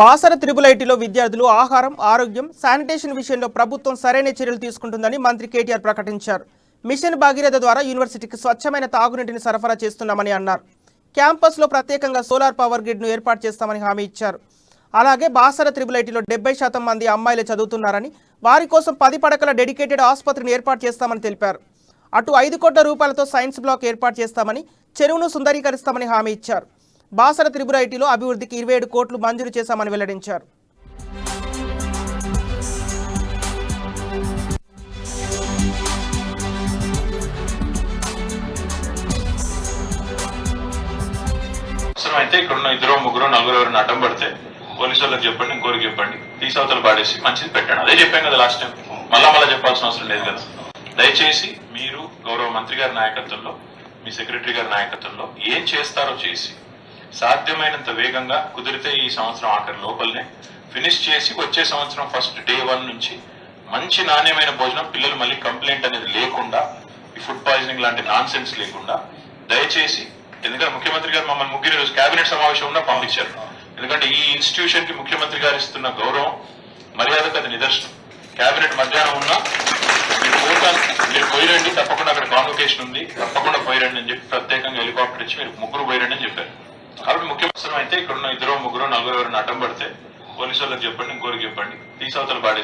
Basara triple ఐటీలో విద్యార్థులు ఆహారం, ఆరోగ్యం, శానిటేషన్ విషయంలో ప్రభుత్వం సరైన చర్యలు తీసుకుంటుందని మంత్రి కేటీఆర్ ప్రకటించారు. మిషన్ భగీరథ ద్వారా యూనివర్సిటీకి స్వచ్ఛమైన తాగునీటిని సరఫరా చేస్తున్నామని అన్నారు. క్యాంపస్లో ప్రత్యేకంగా సోలార్ పవర్ గ్రిడ్ను ఏర్పాటు చేస్తామని హామీ ఇచ్చారు. అలాగే బాసర త్రిబుల్ ఐటీలో 70% మంది అమ్మాయిలే చదువుతున్నారని, వారి కోసం 10 పడకల డెడికేటెడ్ ఆసుపత్రిని ఏర్పాటు చేస్తామని తెలిపారు. అటు 5 కోట్ల రూపాయలతో సైన్స్ బ్లాక్ ఏర్పాటు చేస్తామని, చెరువును సుందరీకరిస్తామని హామీ ఇచ్చారు. బాసర త్రిబుల్ ఐటీలో అభివృద్ధికి 27 కోట్లు మంజూరు చేశామని వెల్లడించారు. అయితే ఇక్కడున్న 2, 3, 4 ఎవరైనా అడ్డం పడితే పోలీసు వాళ్ళకి చెప్పండి, ఇంకోరికి చెప్పండి, తీసవతలు పాడేసి మంచిది పెట్టండి. అదే చెప్పాం కదా లాస్ట్ టైం, మళ్ళా చెప్పాల్సిన అవసరం లేదు కదా. దయచేసి మీరు గౌరవ మంత్రి గారి నాయకత్వంలో, మీ సెక్రటరీ గారి నాయకత్వంలో ఏం చేస్తారో చేసి సాధ్యమైనంత వేగంగా, కుదిరితే ఈ సంవత్సరం ఆఖరి లోపలనే ఫినిష్ చేసి వచ్చే సంవత్సరం ఫస్ట్ డే 1 నుంచి మంచి నాణ్యమైన భోజనం, పిల్లలు మళ్ళీ కంప్లైంట్ అనేది లేకుండా, ఈ ఫుడ్ పాయిజనింగ్ లాంటి నాన్ సెన్స్ లేకుండా దయచేసి, ఎందుకంటే ముఖ్యమంత్రి గారు మమ్మల్ని ముగ్గురు రోజు కేబినెట్ సమావేశం కూడా పంపించారు. ఎందుకంటే ఈ ఇన్స్టిట్యూషన్ కి ముఖ్యమంత్రి గారు ఇస్తున్న గౌరవం, మర్యాదకు అది నిదర్శనం. కేబినెట్ మధ్యాహ్నం ఉన్నా మీరు పోయిరండి, తప్పకుండా అక్కడ కాన్వకేషన్ ఉంది, తప్పకుండా పోయిరండి అని చెప్పి ప్రత్యేకంగా హెలికాప్టర్ ఇచ్చి మీరు ముగ్గురు పోయిరండి అని చెప్పారు. కాబట్టి ముఖ్యమంత్రి అయితే ఇక్కడున్న 2, 3, 4 ఎవరైనా అడ్డం పడితే పోలీసు వాళ్ళకి చెప్పండి, ఇంకోరికి చెప్పండి, తీసవతలు పాడేసి